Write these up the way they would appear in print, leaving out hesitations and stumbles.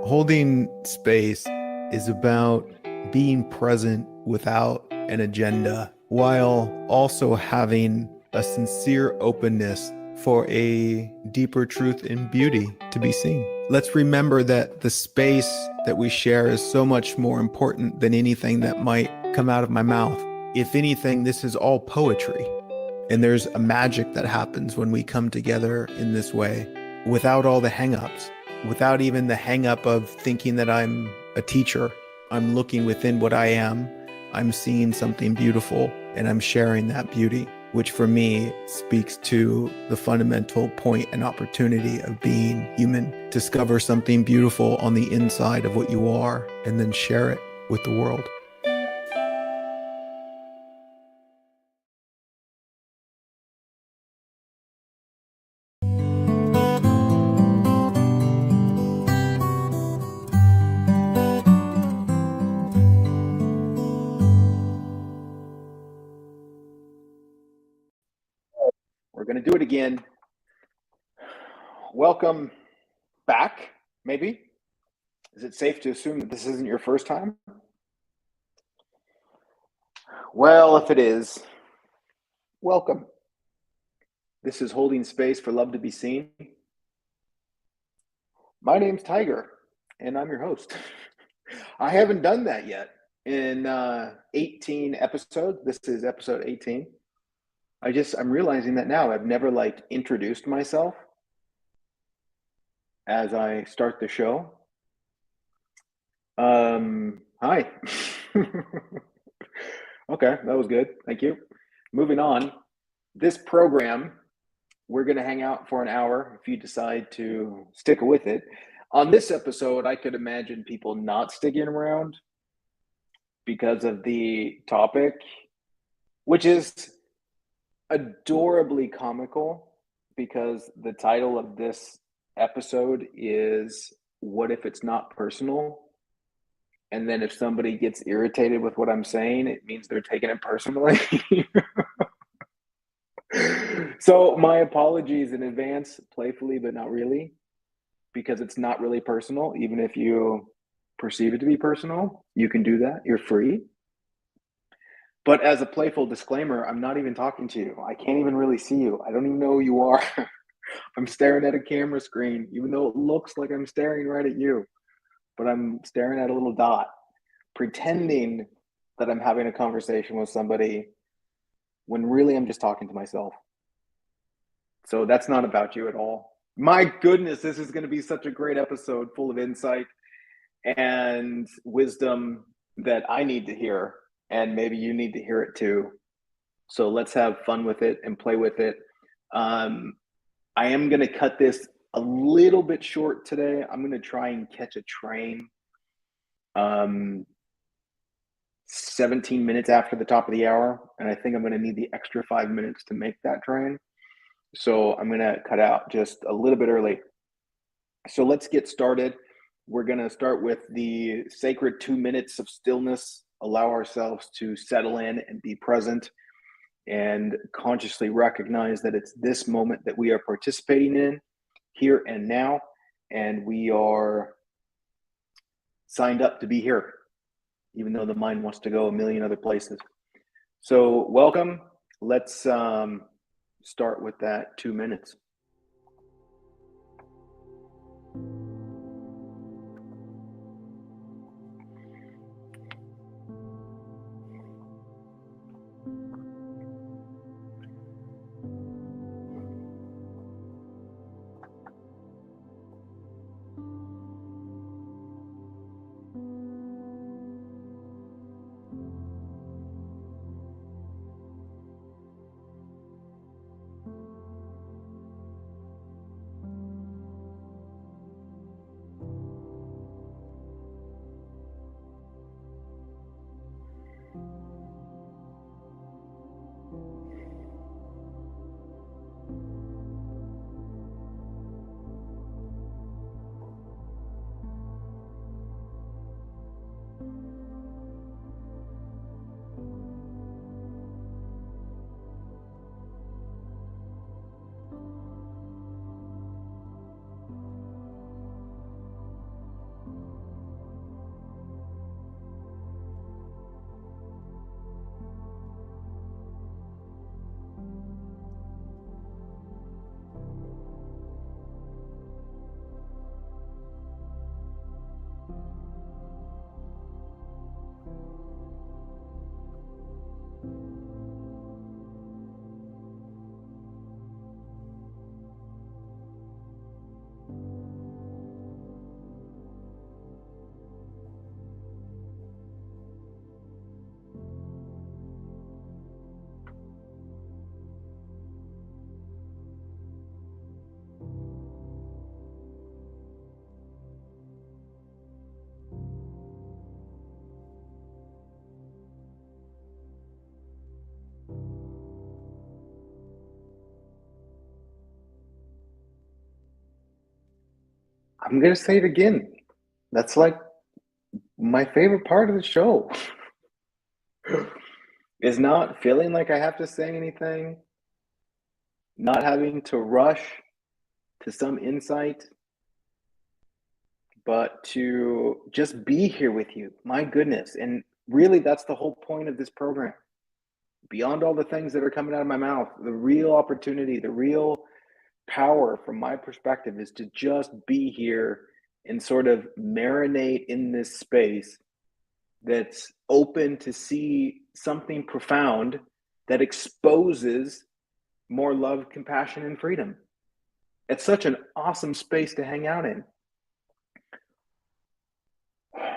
Holding space is about being present without an agenda, while also having a sincere openness for a deeper truth and beauty to be seen. Let's remember that the space that we share is so much more important than anything that might come out of my mouth. If anything, this is all poetry. And there's a magic that happens when we come together in this way without all the hangups, without even the hangup of thinking that I'm a teacher. I'm looking within what I am. I'm seeing something beautiful and I'm sharing that beauty, which for me speaks to the fundamental point and opportunity of being human. Discover something beautiful on the inside of what you are and then share it with the world. We're going to do it again. Welcome back, maybe. Is it safe to assume that this isn't your first time? Well, if it is, welcome. This is Holding Space for Love to Be Seen. My name's Tiger, and I'm your host. I haven't done that yet in 18 episodes. This is episode 18. I'm realizing that now. I've never introduced myself as I start the show. Hi. Okay, that was good. Thank you. Moving on. This program, we're going to hang out for an hour if you decide to stick with it. On this episode, I could imagine people not sticking around because of the topic, which is adorably comical because the title of this episode is What If It's Not Personal? And then if somebody gets irritated with what I'm saying, it means they're taking it personally. So my apologies in advance, playfully, but not really, because it's not really personal. Even if you perceive it to be personal, you can do that. You're free. But as a playful disclaimer, I'm not even talking to you. I can't even really see you. I don't even know who you are. I'm staring at a camera screen, even though it looks like I'm staring right at you. But I'm staring at a little dot, pretending that I'm having a conversation with somebody when really I'm just talking to myself. So that's not about you at all. My goodness, this is going to be such a great episode full of insight and wisdom that I need to hear, and maybe you need to hear it too. So let's have fun with it and play with it. I am going to cut this a little bit short today. I'm going to try and catch a train 17 minutes after the top of the hour, and I think I'm going to need the extra 5 minutes to make that train. So I'm going to cut out just a little bit early. So let's get started. We're going to start with the sacred 2 minutes of stillness, allow ourselves to settle in and be present and consciously recognize that it's this moment that we are participating in here and now, and we are signed up to be here, even though the mind wants to go a million other places. So welcome. Let's start with that 2 minutes. I'm going to say it again. That's like my favorite part of the show is not feeling like I have to say anything, not having to rush to some insight, but to just be here with you. My goodness. And really, that's the whole point of this program. Beyond all the things that are coming out of my mouth, the real opportunity, the real power from my perspective is to just be here and sort of marinate in this space that's open to see something profound that exposes more love, compassion, and freedom. It's such an awesome space to hang out in.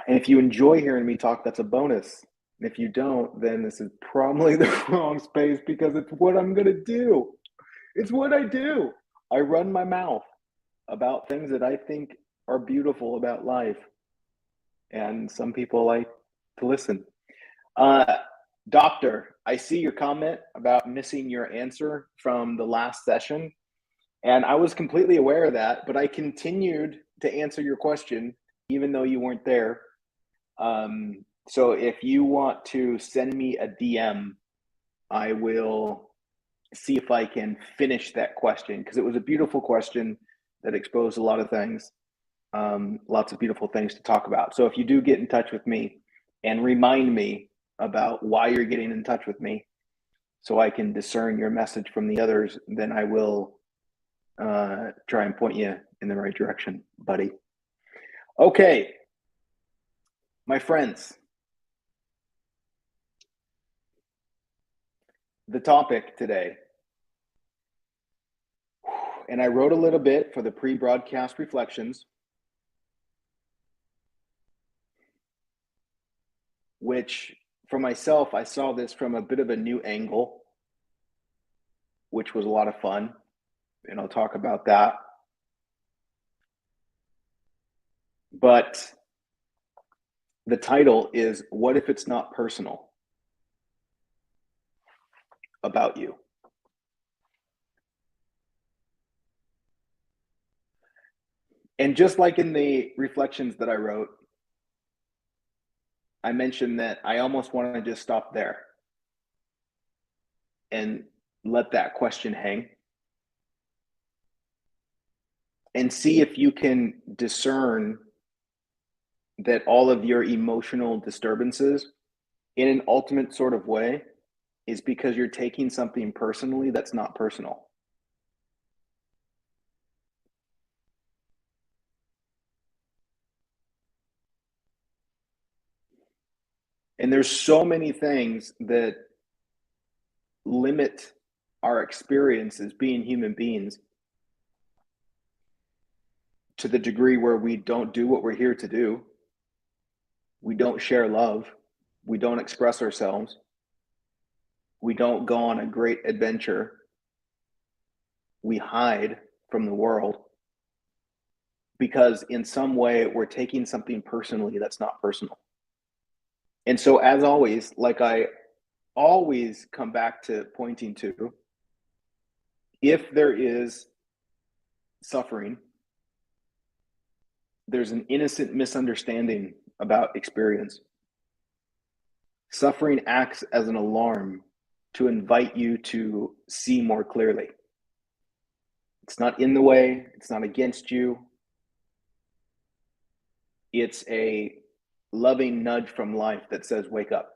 And if you enjoy hearing me talk, that's a bonus. If you don't, then this is probably the wrong space because it's what I'm going to do. It's what I do. I run my mouth about things that I think are beautiful about life. And some people like to listen. Doctor, I see your comment about missing your answer from the last session. And I was completely aware of that, but I continued to answer your question, even though you weren't there. So if you want to send me a DM, I will see if I can finish that question because it was a beautiful question that exposed a lot of things, lots of beautiful things to talk about. So if you do get in touch with me and remind me about why you're getting in touch with me so I can discern your message from the others, then I will try and point you in the right direction, buddy. Okay, my friends, the topic today, and I wrote a little bit for the pre-broadcast reflections, which for myself, I saw this from a bit of a new angle, which was a lot of fun, and I'll talk about that. But the title is, What If It's Not Personal About You? And just like in the reflections that I wrote, I mentioned that I almost want to just stop there and let that question hang and see if you can discern that all of your emotional disturbances in an ultimate sort of way is because you're taking something personally that's not personal. And there's so many things that limit our experience as being human beings to the degree where we don't do what we're here to do. We don't share love. We don't express ourselves. We don't go on a great adventure. We hide from the world because in some way we're taking something personally that's not personal. And so, as always, like I always come back to pointing to, if there is suffering, there's an innocent misunderstanding about experience. Suffering acts as an alarm to invite you to see more clearly. It's not in the way, it's not against you. It's a loving nudge from life that says, wake up.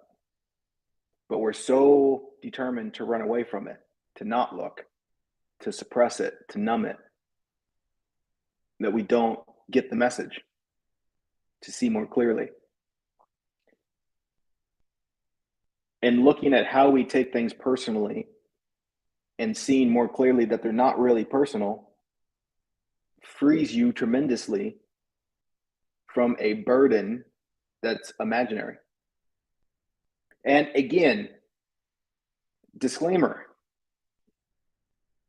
But we're so determined to run away from it, to not look, to suppress it, to numb it, that we don't get the message to see more clearly. And looking at how we take things personally and seeing more clearly that they're not really personal frees you tremendously from a burden that's imaginary. And again, disclaimer,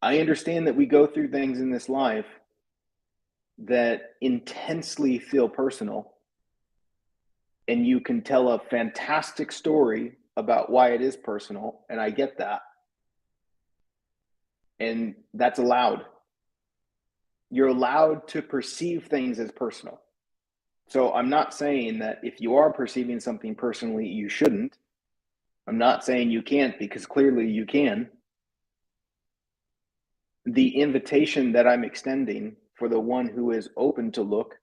I understand that we go through things in this life that intensely feel personal, and you can tell a fantastic story about why it is personal, and I get that. And that's allowed. You're allowed to perceive things as personal. So I'm not saying that if you are perceiving something personally, you shouldn't. I'm not saying you can't, because clearly you can. The invitation that I'm extending for the one who is open to look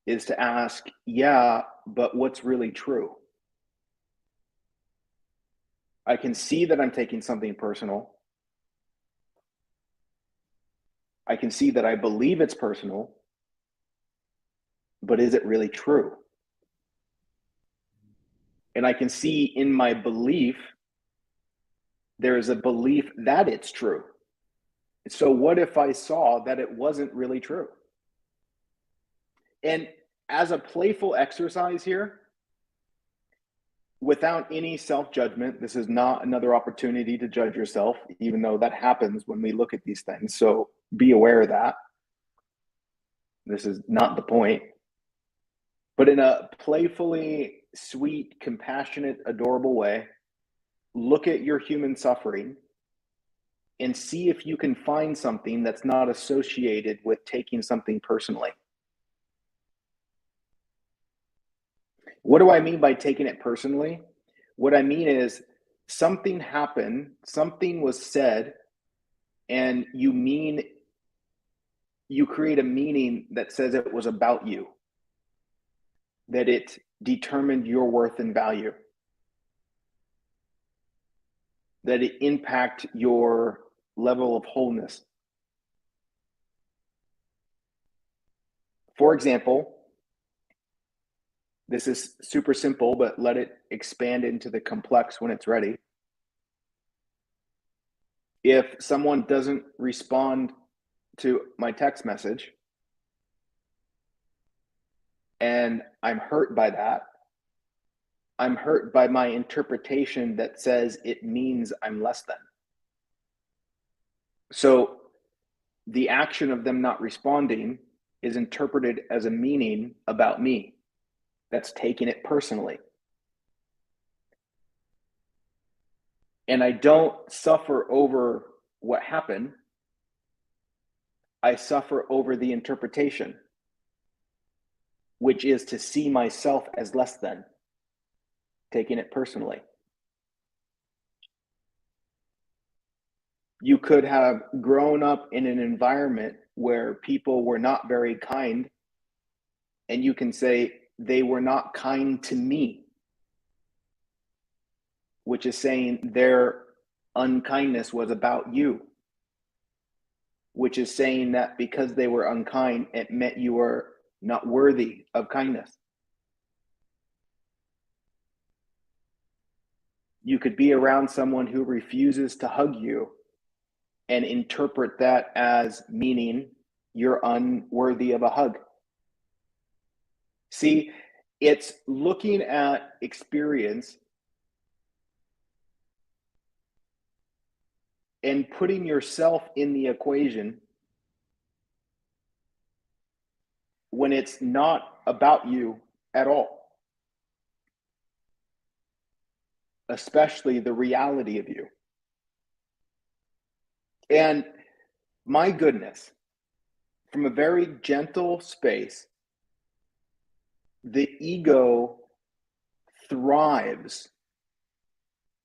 is to ask, yeah, but what's really true? I can see that I'm taking something personal. I can see that I believe it's personal, but is it really true? And I can see in my belief, there is a belief that it's true. So what if I saw that it wasn't really true? And as a playful exercise here, without any self-judgment, this is not another opportunity to judge yourself, even though that happens when we look at these things. So be aware of that. This is not the point. But in a playfully sweet, compassionate, adorable way, look at your human suffering and see if you can find something that's not associated with taking something personally. What do I mean by taking it personally? What I mean is something happened, something was said, and you create a meaning that says it was about you, that it determined your worth and value, that it impact your level of wholeness. For example, this is super simple, but let it expand into the complex when it's ready. If someone doesn't respond to my text message and I'm hurt by that, I'm hurt by my interpretation that says it means I'm less than. So the action of them not responding is interpreted as a meaning about me. That's taking it personally. And I don't suffer over what happened. I suffer over the interpretation, which is to see myself as less than, taking it personally. You could have grown up in an environment where people were not very kind, and you can say they were not kind to me, which is saying their unkindness was about you, which is saying that because they were unkind, it meant you were not worthy of kindness. You could be around someone who refuses to hug you and interpret that as meaning you're unworthy of a hug. See, it's looking at experience and putting yourself in the equation when it's not about you at all, especially the reality of you. And my goodness, from a very gentle space, the ego thrives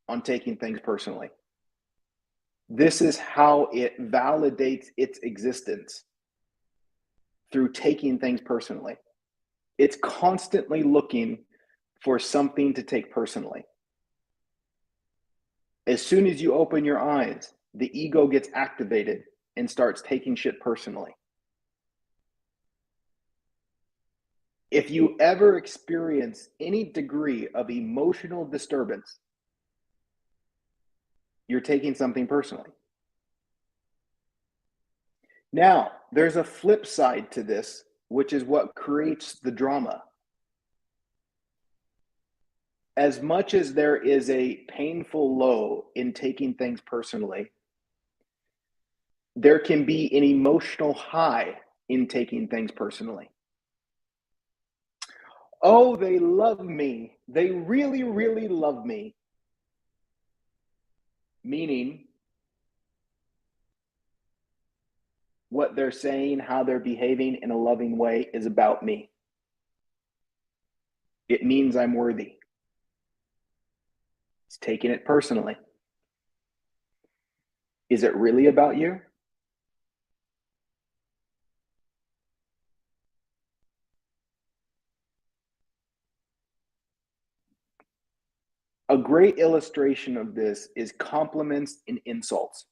on taking things personally. This is how it validates its existence, through taking things personally. It's constantly looking for something to take personally. As soon as you open your eyes, the ego gets activated and starts taking shit personally. If you ever experience any degree of emotional disturbance, you're taking something personally. Now, there's a flip side to this, which is what creates the drama. As much as there is a painful low in taking things personally, there can be an emotional high in taking things personally. Oh, they love me. They really, really love me. Meaning, what they're saying, how they're behaving in a loving way is about me. It means I'm worthy. It's taking it personally. Is it really about you? A great illustration of this is compliments and insults.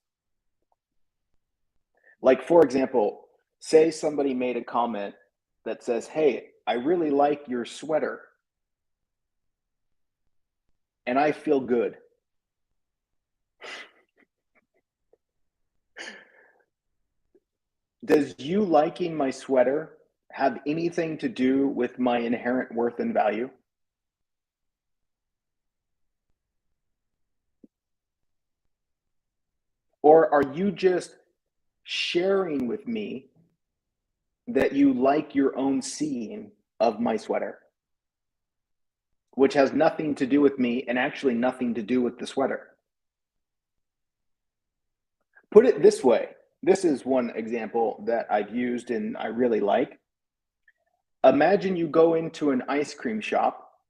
Like, for example, say somebody made a comment that says, "Hey, I really like your sweater," and I feel good. Does you liking my sweater have anything to do with my inherent worth and value? Or are you just sharing with me that you like your own seeing of my sweater, which has nothing to do with me and actually nothing to do with the sweater? Put it this way. This is one example that I've used and I really like. Imagine you go into an ice cream shop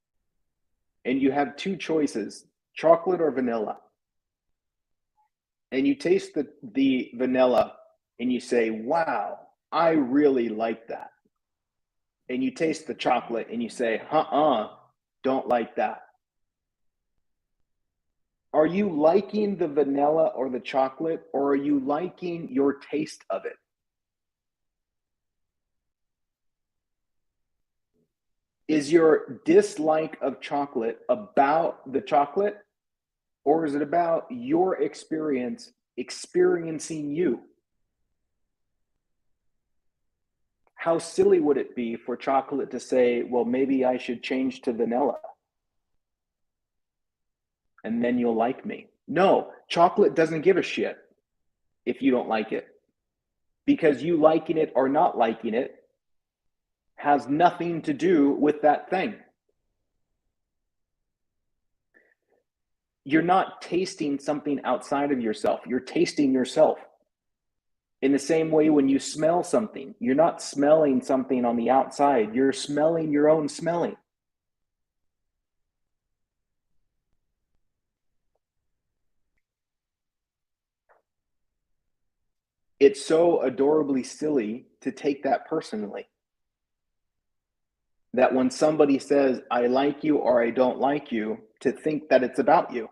and you have two choices, chocolate or vanilla. And you taste the vanilla and you say, "Wow, I really like that." And you taste the chocolate and you say, don't like that. Are you liking the vanilla or the chocolate, or are you liking your taste of it? Is your dislike of chocolate about the chocolate, or is it about your experience experiencing you? How silly would it be for chocolate to say, "Well, maybe I should change to vanilla and then you'll like me"? No, chocolate doesn't give a shit if you don't like it, because you liking it or not liking it has nothing to do with that thing. You're not tasting something outside of yourself. You're tasting yourself. In the same way, when you smell something, you're not smelling something on the outside. You're smelling your own smelling. It's so adorably silly to take that personally. That when somebody says, "I like you" or "I don't like you," to think that it's about you.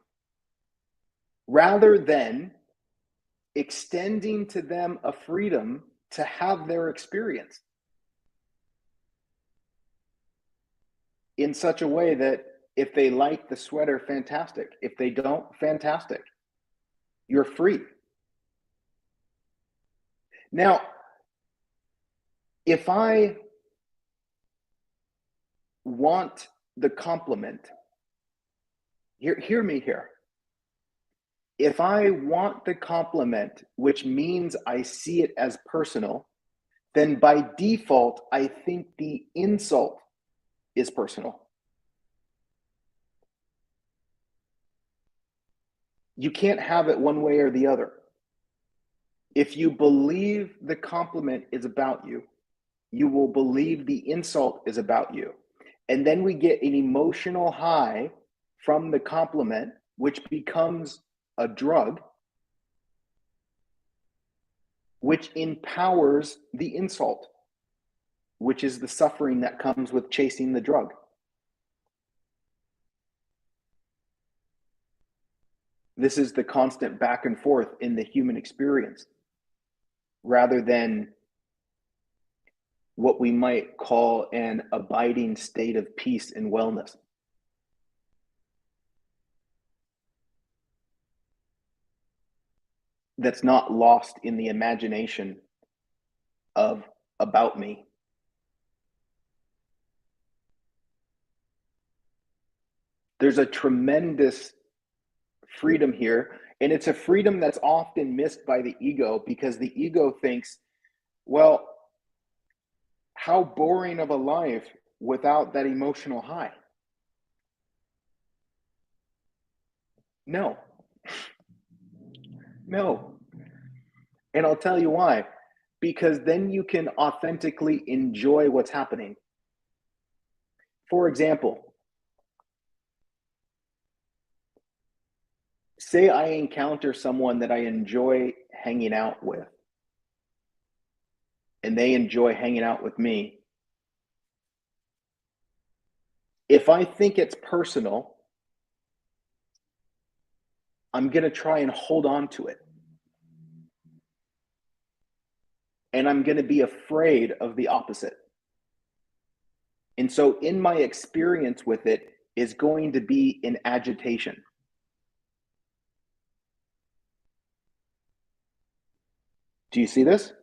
Rather than extending to them a freedom to have their experience in such a way that if they like the sweater, fantastic. If they don't, fantastic. You're free. Now, if I want the compliment, hear me here. If I want the compliment, which means I see it as personal, then by default, I think the insult is personal. You can't have it one way or the other. If you believe the compliment is about you, you will believe the insult is about you. And then we get an emotional high from the compliment, which becomes a drug, which empowers the insult, which is the suffering that comes with chasing the drug. This is the constant back and forth in the human experience, rather than what we might call an abiding state of peace and wellness. That's not lost in the imagination of about me. There's a tremendous freedom here, and it's a freedom that's often missed by the ego, because the ego thinks, well, how boring of a life without that emotional high. No, no. And I'll tell you why. because then you can authentically enjoy what's happening. For example, say I encounter someone that I enjoy hanging out with, and they enjoy hanging out with me. If I think it's personal, I'm going to try and hold on to it. And I'm going to be afraid of the opposite. And so in my experience with it is going to be in agitation. Do you see this?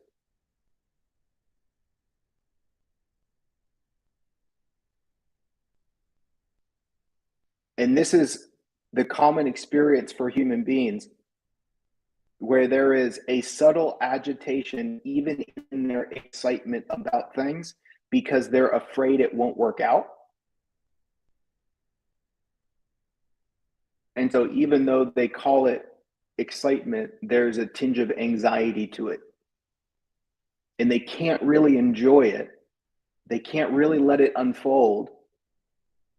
And this is the common experience for human beings, where there is a subtle agitation, even in their excitement about things, because they're afraid it won't work out. And so even though they call it excitement, there's a tinge of anxiety to it. And they can't really enjoy it. They can't really let it unfold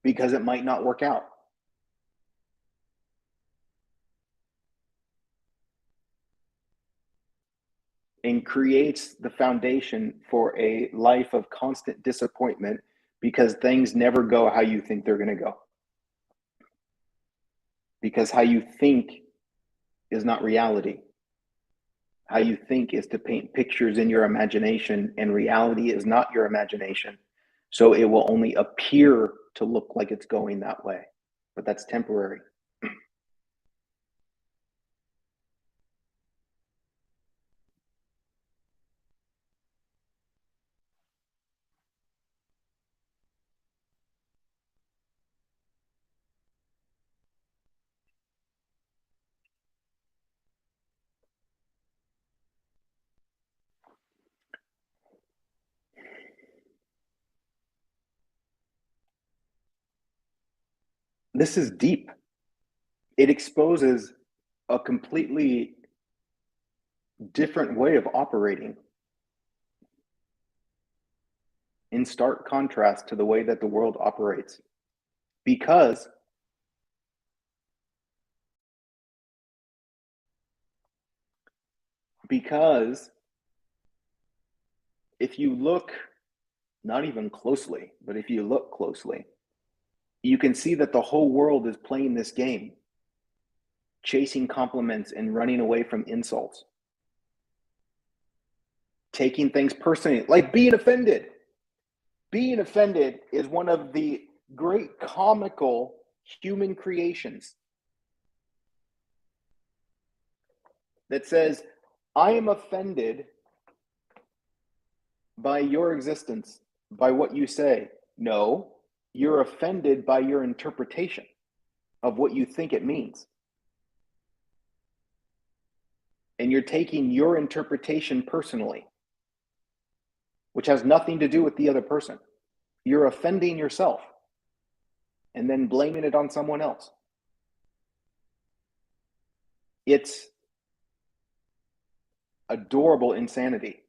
because it might not work out. And creates the foundation for a life of constant disappointment because things never go how you think they're going to go. Because how you think is not reality. How you think is to paint pictures in your imagination, and reality is not your imagination. So it will only appear to look like it's going that way, but that's temporary. This is deep. It exposes a completely different way of operating, in stark contrast to the way that the world operates. Because if you look, not even closely, but if you look closely, you can see that the whole world is playing this game, chasing compliments and running away from insults, taking things personally, like being offended. Being offended is one of the great comical human creations that says, I am offended by your existence, by what you say. No, you're offended by your interpretation of what you think it means. And you're taking your interpretation personally, which has nothing to do with the other person. You're offending yourself and then blaming it on someone else. It's adorable insanity,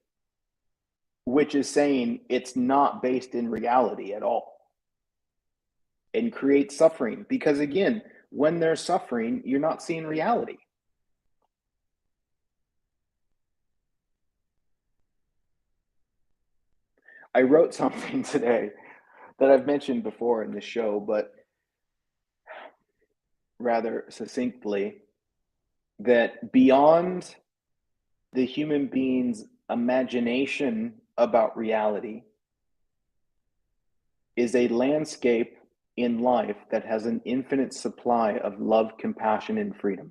which is saying it's not based in reality at all, and creates suffering. Because again, when there's suffering, you're not seeing reality. I wrote something today that I've mentioned before in the show, but rather succinctly, that beyond the human being's imagination about reality is a landscape in life that has an infinite supply of love, compassion, and freedom.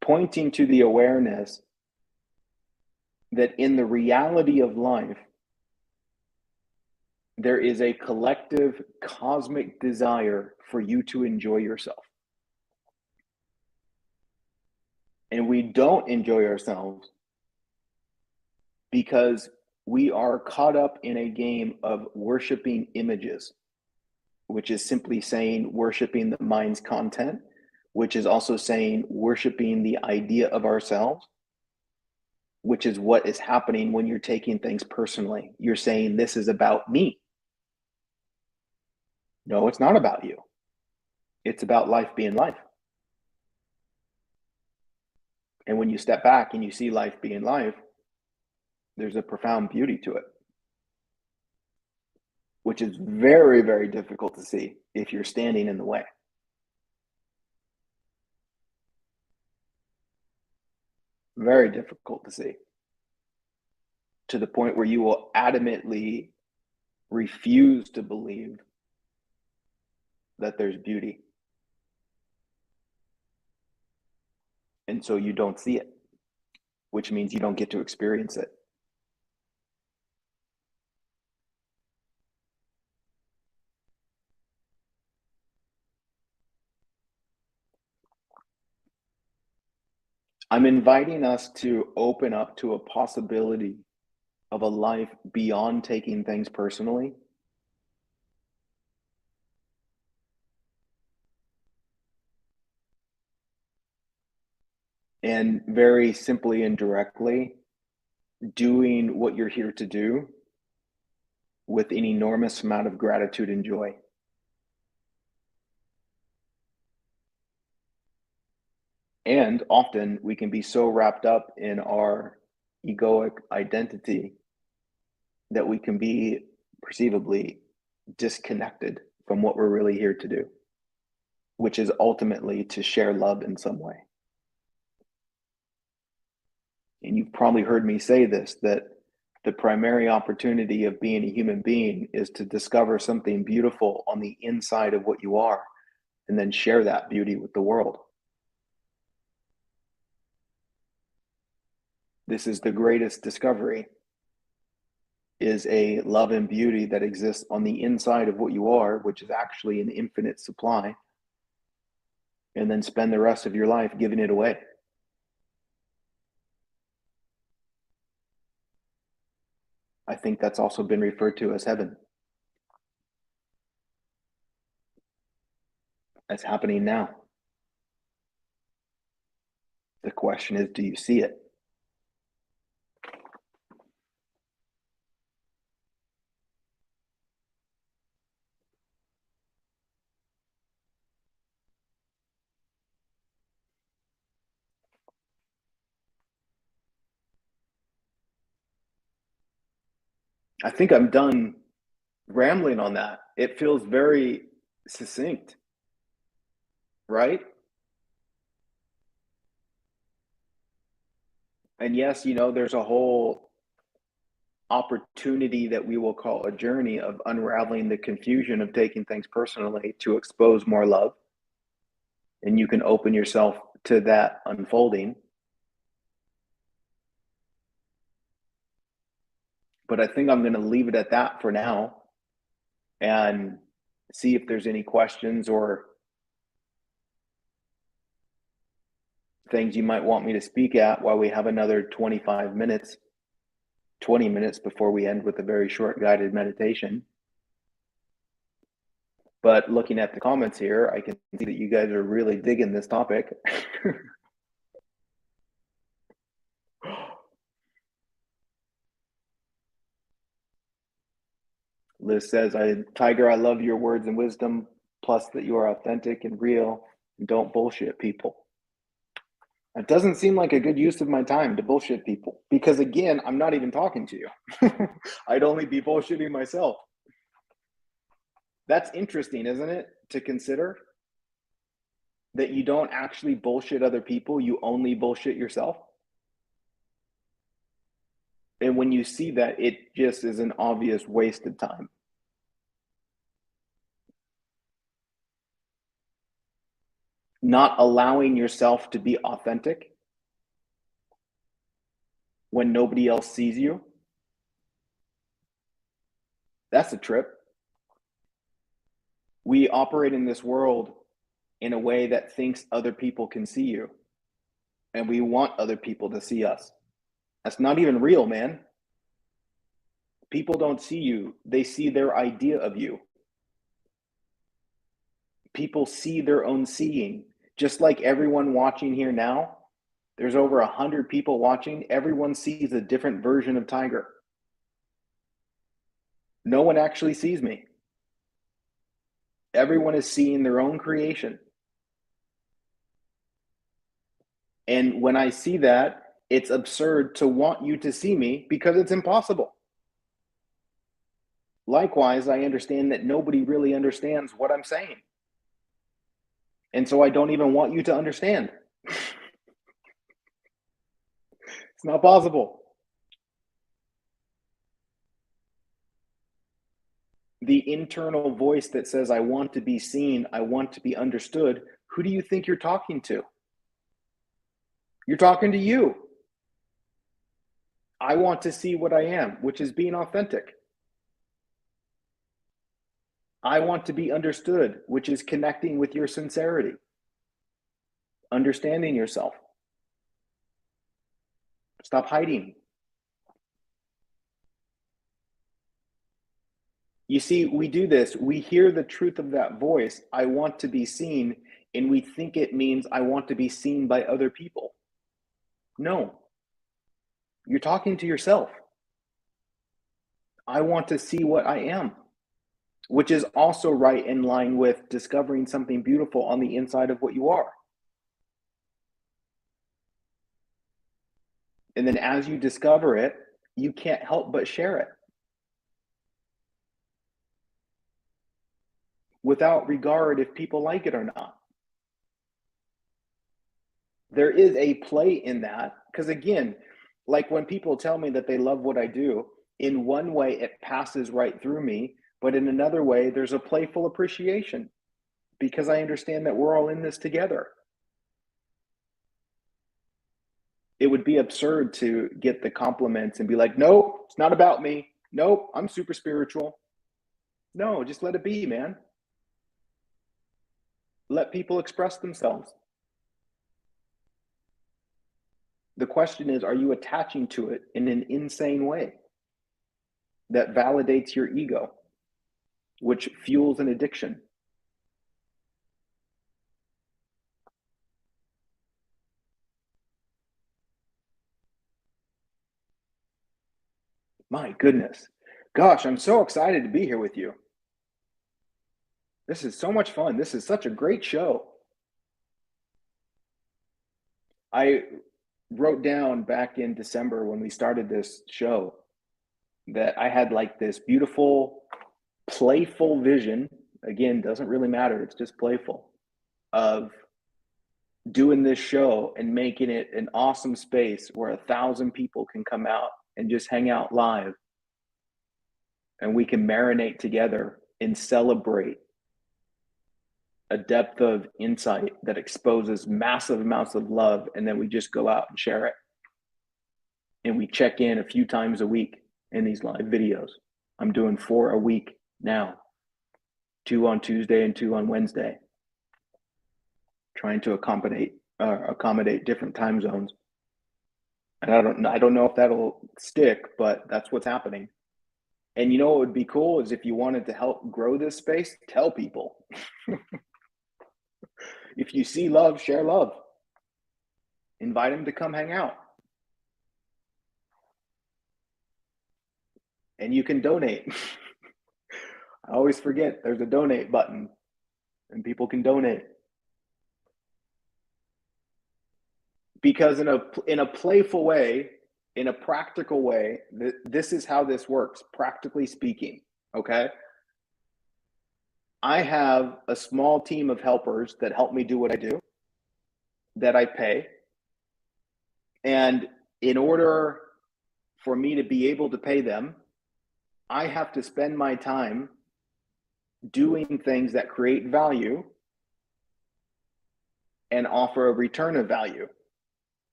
Pointing to the awareness that in the reality of life, there is a collective cosmic desire for you to enjoy yourself. And we don't enjoy ourselves because we are caught up in a game of worshiping images, which is simply saying worshiping the mind's content, which is also saying worshiping the idea of ourselves, which is what is happening when you're taking things personally. You're saying, this is about me. No, it's not about you. It's about life being life. And when you step back and you see life being life, there's a profound beauty to it, which is very, very difficult to see if you're standing in the way. Very difficult to see, to the point where you will adamantly refuse to believe that there's beauty. And so you don't see it, which means you don't get to experience it. I'm inviting us to open up to a possibility of a life beyond taking things personally. And very simply and directly, doing what you're here to do with an enormous amount of gratitude and joy. And often we can be so wrapped up in our egoic identity that we can be perceivably disconnected from what we're really here to do, which is ultimately to share love in some way. And you've probably heard me say this, that the primary opportunity of being a human being is to discover something beautiful on the inside of what you are, and then share that beauty with the world. This is the greatest discovery, is a love and beauty that exists on the inside of what you are, which is actually an infinite supply, and then spend the rest of your life giving it away. I think that's also been referred to as heaven. It's happening now. The question is, do you see it? I think I'm done rambling on that. It feels very succinct, right? And yes, there's a whole opportunity that we will call a journey of unraveling the confusion of taking things personally to expose more love. And you can open yourself to that unfolding. But I think I'm going to leave it at that for now and see if there's any questions or things you might want me to speak at while we have another 20 minutes before we end with a very short guided meditation. But looking at the comments here, I can see that you guys are really digging this topic. Liz says, Tiger, I love your words and wisdom, plus that you are authentic and real and don't bullshit people. It doesn't seem like a good use of my time to bullshit people, because again, I'm not even talking to you. I'd only be bullshitting myself. That's interesting, isn't it? To consider that you don't actually bullshit other people, you only bullshit yourself. And when you see that, it just is an obvious waste of time. Not allowing yourself to be authentic when nobody else sees you, that's a trip. We operate in this world in a way that thinks other people can see you, and we want other people to see us. That's not even real, man. People don't see you, they see their idea of you. People see their own seeing. Just like everyone watching here now, there's over 100 people watching. Everyone sees a different version of Tiger. No one actually sees me. Everyone is seeing their own creation. And when I see that, it's absurd to want you to see me because it's impossible. Likewise, I understand that nobody really understands what I'm saying. And so I don't even want you to understand. It's not possible. The internal voice that says, I want to be seen, I want to be understood, who do you think you're talking to? You're talking to you. I want to see what I am, which is being authentic. I want to be understood, which is connecting with your sincerity, understanding yourself. Stop hiding. You see, we do this. We hear the truth of that voice, I want to be seen, and we think it means I want to be seen by other people. No. You're talking to yourself. I want to see what I am, which is also right in line with discovering something beautiful on the inside of what you are. And then as you discover it, you can't help but share it without regard if people like it or not. There is a play in that because, again, like when people tell me that they love what I do, in one way it passes right through me, but in another way there's a playful appreciation because I understand that we're all in this together. It would be absurd to get the compliments and be like, nope, it's not about me. Nope, I'm super spiritual. No, just let it be, man. Let people express themselves. The question is, are you attaching to it in an insane way that validates your ego, which fuels an addiction? My goodness. Gosh, I'm so excited to be here with you. This is so much fun. This is such a great show. I wrote down back in December when we started this show that I had like this beautiful, playful vision. Again, doesn't really matter. It's just playful of doing this show and making it an awesome space where 1,000 people can come out and just hang out live. And we can marinate together and celebrate a depth of insight that exposes massive amounts of love. And then we just go out and share it. And we check in a few times a week in these live videos. I'm doing 4 a week now, 2 on Tuesday and 2 on Wednesday, trying to accommodate different time zones. And I don't know if that'll stick, but that's what's happening. And you know what would be cool is if you wanted to help grow this space, tell people. If you see love, share love. Invite them to come hang out. And you can donate. I always forget there's a donate button and people can donate. Because in a playful way, in a practical way, this is how this works, practically speaking, okay? I have a small team of helpers that help me do what I do, that I pay. And in order for me to be able to pay them, I have to spend my time doing things that create value and offer a return of value.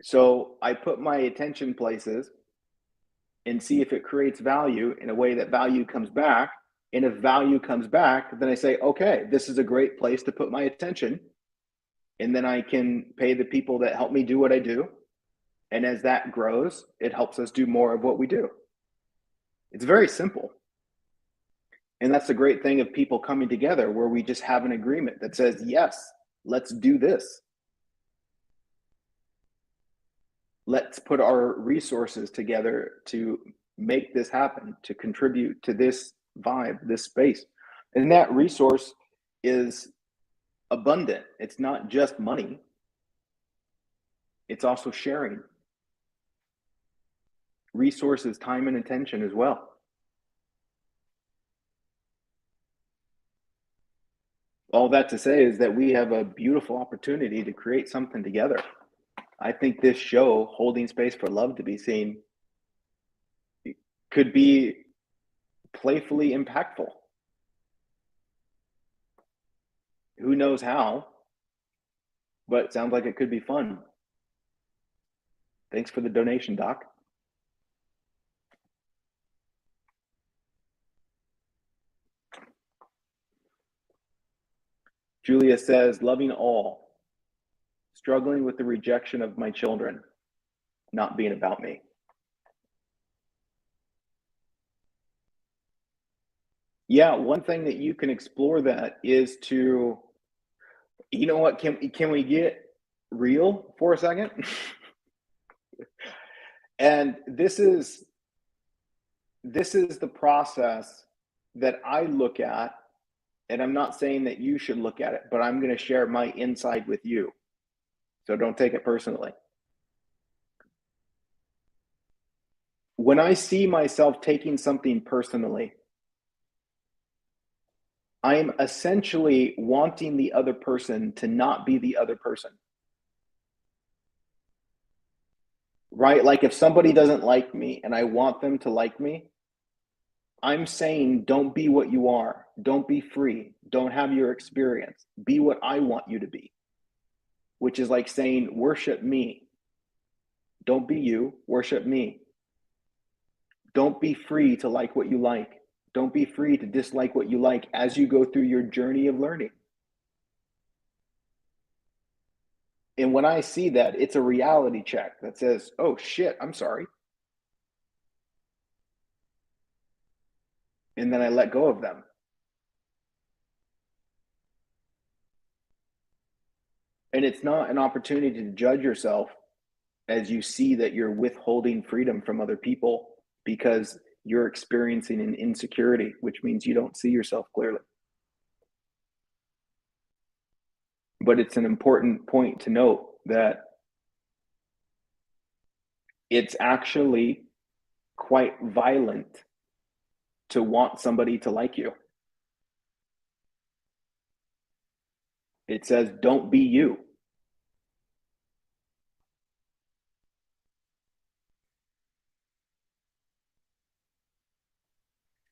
So I put my attention places and see if it creates value in a way that value comes back. And if value comes back, then I say, okay, this is a great place to put my attention. And then I can pay the people that help me do what I do. And as that grows, it helps us do more of what we do. It's very simple. And that's the great thing of people coming together where we just have an agreement that says, yes, Let's do this. Let's put our resources together to make this happen, to contribute to this vibe, this space. And that resource is abundant. It's not just money, it's also sharing resources, time, and attention as well. All that to say is that we have a beautiful opportunity to create something together. I think this show, Holding Space for Love to Be Seen, could be playfully impactful. Who knows how, but it sounds like it could be fun. Thanks for the donation, Doc. Julia says, loving all, struggling with the rejection of my children, not being about me. Yeah, one thing that you can explore that is to, you know what, can we get real for a second? And this is the process that I look at, and I'm not saying that you should look at it, but I'm going to share my insight with you. So don't take it personally. When I see myself taking something personally, I am essentially wanting the other person to not be the other person. Right? Like if somebody doesn't like me and I want them to like me, I'm saying don't be what you are. Don't be free. Don't have your experience. Be what I want you to be. Which is like saying worship me. Don't be you, worship me. Don't be free to like what you like. Don't be free to dislike what you like as you go through your journey of learning. And when I see that, it's a reality check that says, oh shit, I'm sorry. And then I let go of them. And it's not an opportunity to judge yourself as you see that you're withholding freedom from other people because you're experiencing an insecurity, which means you don't see yourself clearly. But it's an important point to note that it's actually quite violent to want somebody to like you. It says, don't be you.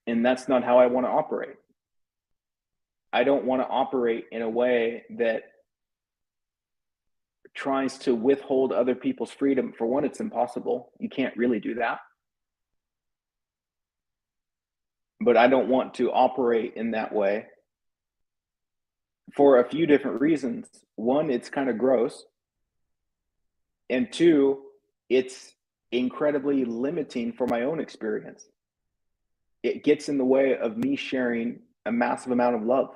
And that's not how I want to operate. I don't want to operate in a way that tries to withhold other people's freedom. For one, it's impossible. You can't really do that. But I don't want to operate in that way for a few different reasons. One, it's kind of gross. And two, it's incredibly limiting for my own experience. It gets in the way of me sharing a massive amount of love,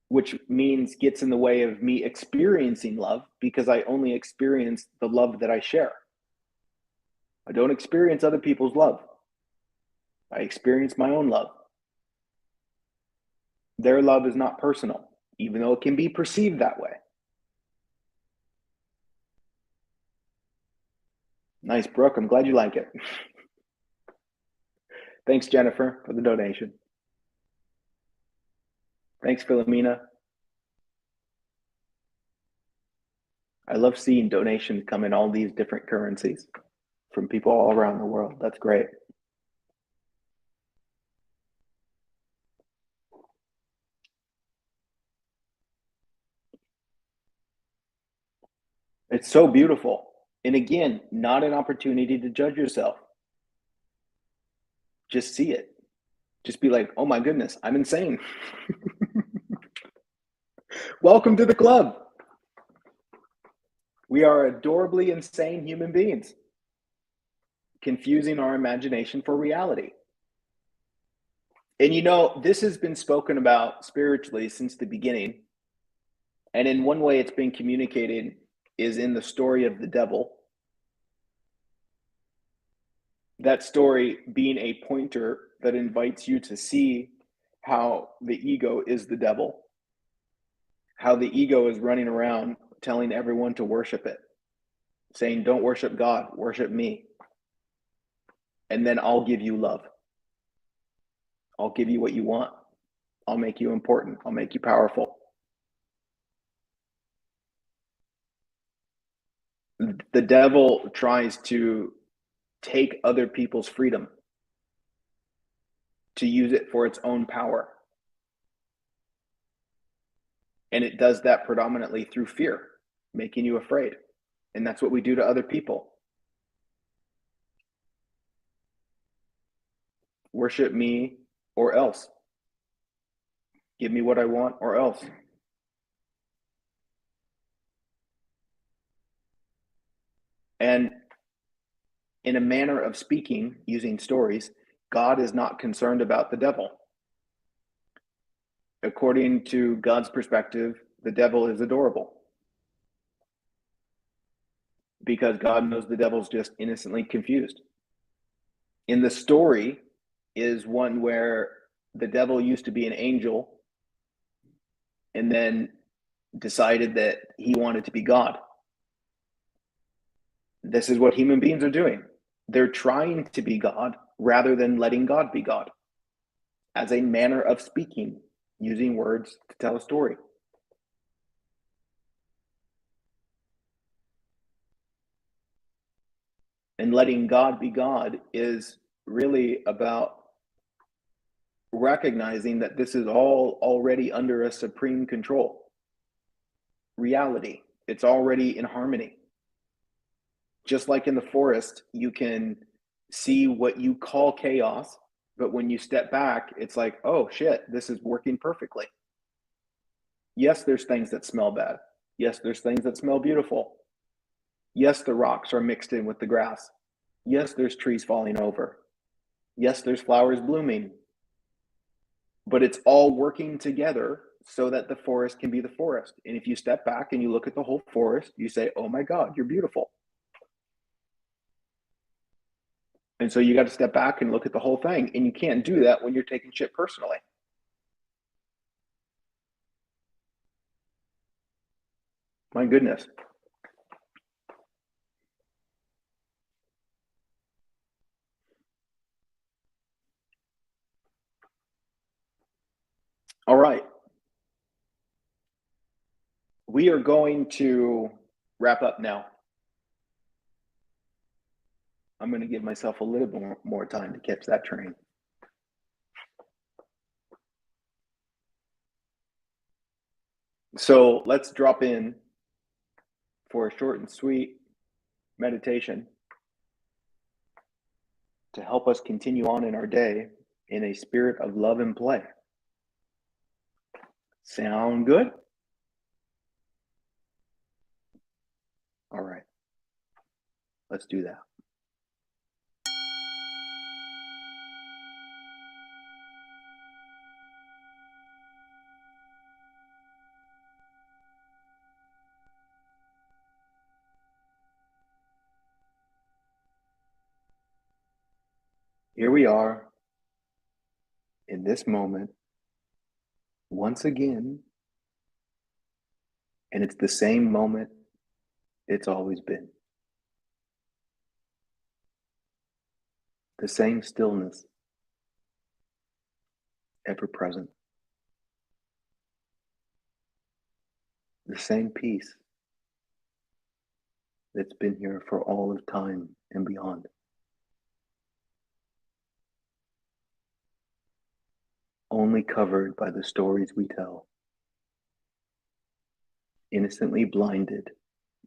which means gets in the way of me experiencing love because I only experience the love that I share. I don't experience other people's love. I experience my own love. Their love is not personal, even though it can be perceived that way. Nice, Brooke. I'm glad you like it. Thanks, Jennifer, for the donation. Thanks, Philomena. I love seeing donations come in all these different currencies from people all around the world. That's great. It's so beautiful. And again, not an opportunity to judge yourself. Just see it. Just be like, oh my goodness, I'm insane. Welcome to the club. We are adorably insane human beings, confusing our imagination for reality. And this has been spoken about spiritually since the beginning. And in one way it's been communicated is in the story of the devil. That story being a pointer that invites you to see how the ego is the devil, how the ego is running around telling everyone to worship it, saying, don't worship God, worship me. And then I'll give you love. I'll give you what you want. I'll make you important. I'll make you powerful. The devil tries to take other people's freedom, to use it for its own power. And it does that predominantly through fear, making you afraid. And that's what we do to other people. Worship me or else. Give me what I want or else. And in a manner of speaking, using stories, God is not concerned about the devil. According to God's perspective, the devil is adorable. Because God knows the devil's just innocently confused. In the story is one where the devil used to be an angel and then decided that he wanted to be God. This is what human beings are doing. They're trying to be God rather than letting God be God, as a manner of speaking, using words to tell a story. And letting God be God is really about recognizing that this is all already under a supreme control. Reality. It's already in harmony. Just like in the forest, you can see what you call chaos, but when you step back, it's like, oh shit, this is working perfectly. Yes, there's things that smell bad. Yes, there's things that smell beautiful. Yes, the rocks are mixed in with the grass. Yes, there's trees falling over. Yes, there's flowers blooming. But it's all working together so that the forest can be the forest. And if you step back and you look at the whole forest, you say, oh my God, you're beautiful. And so you got to step back and look at the whole thing. And you can't do that when you're taking shit personally. My goodness. All right. We are going to wrap up now. I'm going to give myself a little bit more time to catch that train. So let's drop in for a short and sweet meditation to help us continue on in our day in a spirit of love and play. Sound good? All right. Let's do that. Here we are in this moment once again, and it's the same moment it's always been. The same stillness, ever present. The same peace that's been here for all of time and beyond. Only covered by the stories we tell, innocently blinded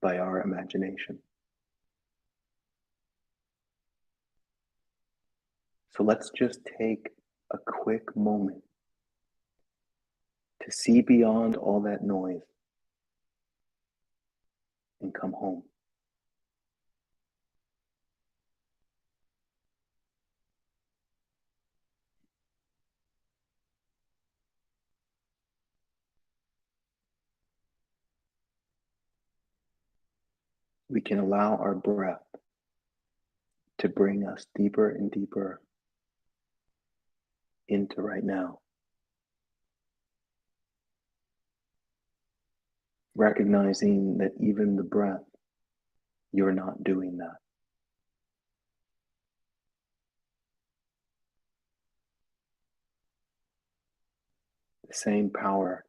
by our imagination. So let's just take a quick moment to see beyond all that noise and come home. we can allow our breath to bring us deeper and deeper into right now. Recognizing that even the breath, you're not doing that. The same power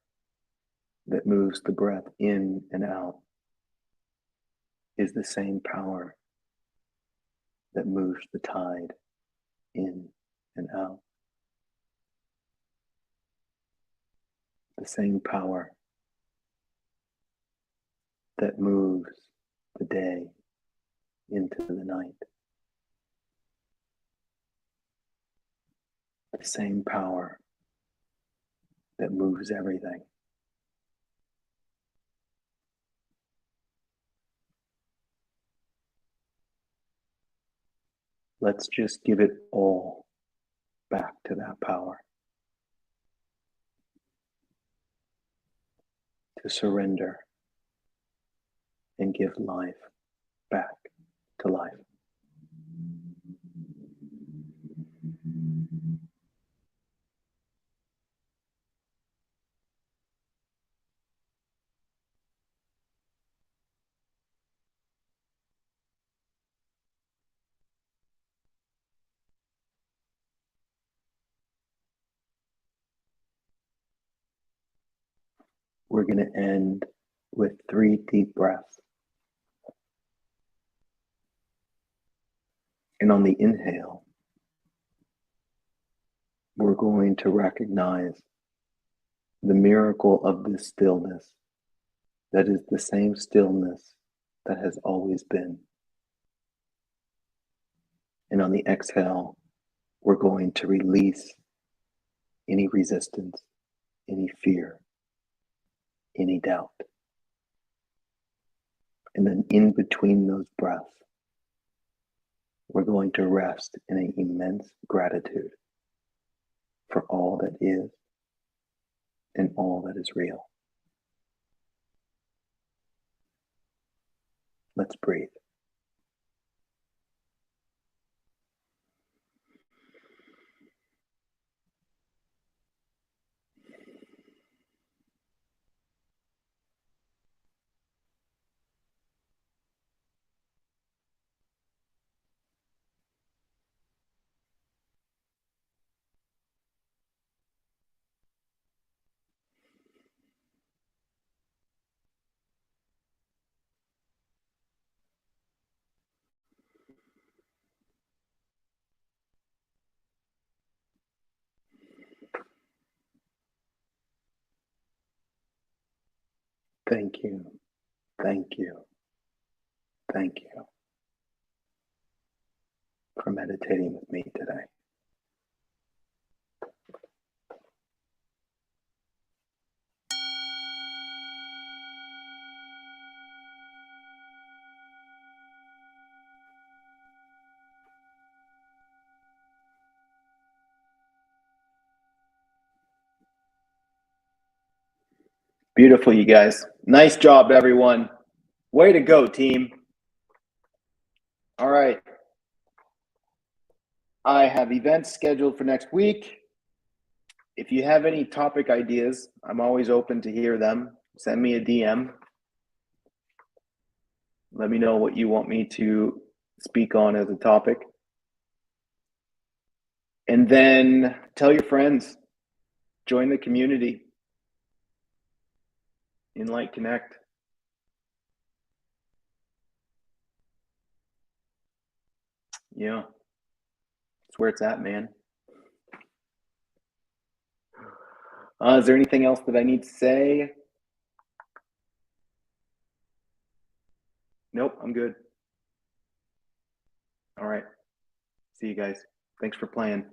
that moves the breath in and out is the same power that moves the tide in and out. The same power that moves the day into the night. The same power that moves everything. Let's just give it all back to that power. To surrender and give life back to life. We're going to end with 3 deep breaths. And on the inhale, we're going to recognize the miracle of this stillness that is the same stillness that has always been. And on the exhale, we're going to release any resistance, any fear, any doubt. And then in between those breaths, we're going to rest in an immense gratitude for all that is and all that is real. Let's breathe. Thank you, thank you, thank you for meditating with me today. Beautiful, you guys. Nice job, everyone. Way to go, team. All right. I have events scheduled for next week. If you have any topic ideas, I'm always open to hear them. Send me a DM. Let me know what you want me to speak on as a topic. And then tell your friends. Join the community. Enlight Connect. Yeah. That's where it's at, man. Is there anything else that I need to say? Nope, I'm good. All right. See you guys. Thanks for playing.